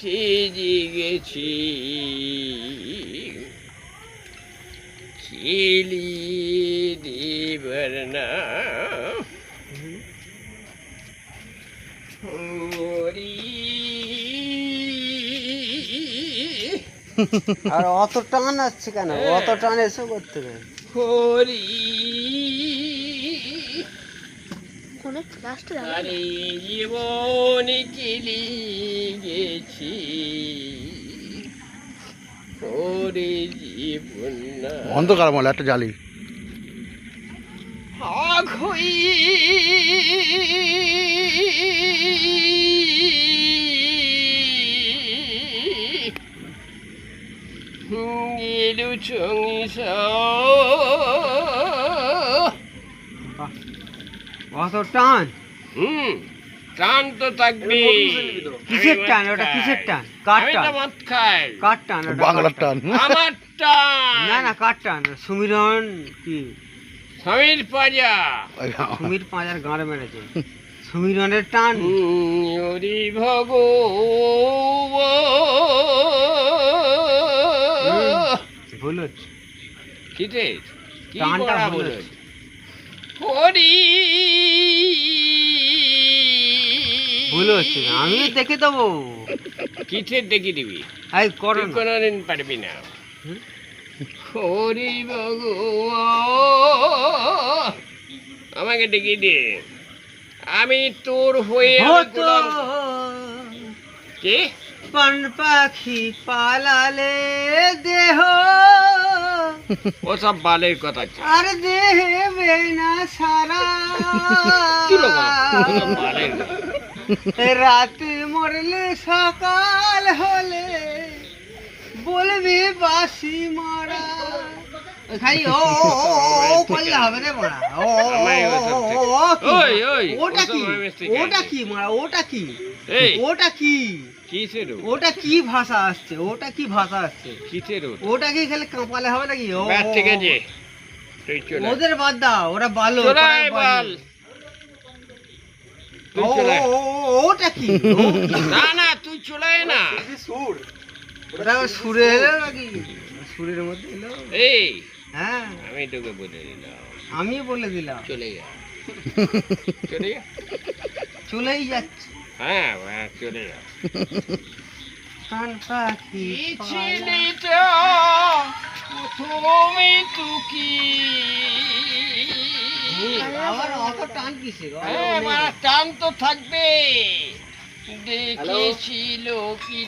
গেছি খেলি দেবার না আর অত টান আসছে কেন? অত টান এসে করতে হবে। হরি লাস্টে আরে জীবন খেলি গেছি ওরে জীবন অন্ধকার মলে একটা জ্বালি আগ হই গেলু অত টান? টান তো থাকবে। কিসের টান ওটা? কিসের টান? কার আমি টান? তো মদ খাই। কার টান ওটা? বাংলার টান। আমার টান। না না, কার টান? সুমিরন কি? সমীর পাজা। সুমির পাঁজার গাঁড়ে মেরেছে। সুমিরনের টান? হরি ভগবান ভুল হচ্ছে। কিতে কি টানটা বড়া ভুল বলে হচ্ছে। হরি ভুল হচ্ছে না, আমি দেখে দেবো। কিতে দেখি দিবি? এই করো তুই না। কোনোদিন পারবি না। হুম? হরি ভগবান আমাকে ডেকে দে, আমি তোর হয়ে আমি হতো গোলাম। কি পান পাখি পালালে দেহ ওসব বালের কথা আছে। আর দেহে না সারা তুলো বাবা, ওসব বালের কথা। রাত মরলে সকাল হলে বলবি বাসি মারা। খালি ও করলে হবে রে মারা। আমায় ওসব থেকে- ওই, ওই, ওটা ওসব কি? আমি শিখাইনি। ওটা কি মারা? ওটা কি? এই ওটা কি? কিসের ও? ওটা কি ভাষা আসছে? ওটা কি ভাষা আসছে? কিসের ও? ওটা কি খালি কাঁপালে হবে নাকি? ও ব্যাস ঠিক আছে, তুই চলে আয়। ওদের বাদ দাও, ওরা ভালো। চলে আয় বল। তুই চলে আয়। ওটা কি? না না তুই চলে আয় না। ওটা সুরে এলো নাকি? সুরের মধ্যে এলো? এই হ্যাঁ, আমি তোকে বলে দিলাম আমি বলে দিলাম। চলে যা, চলে যা। চলেই যাচ্ছে। হ্যাঁ হ্যাঁ, চলে যা। কান পাখি এই পালা। ছেলেটা প্রথমে তুকি আবার অত টান কিসে গো? হ্যাঁ, টান তো থাকবে। দেখেছিল কি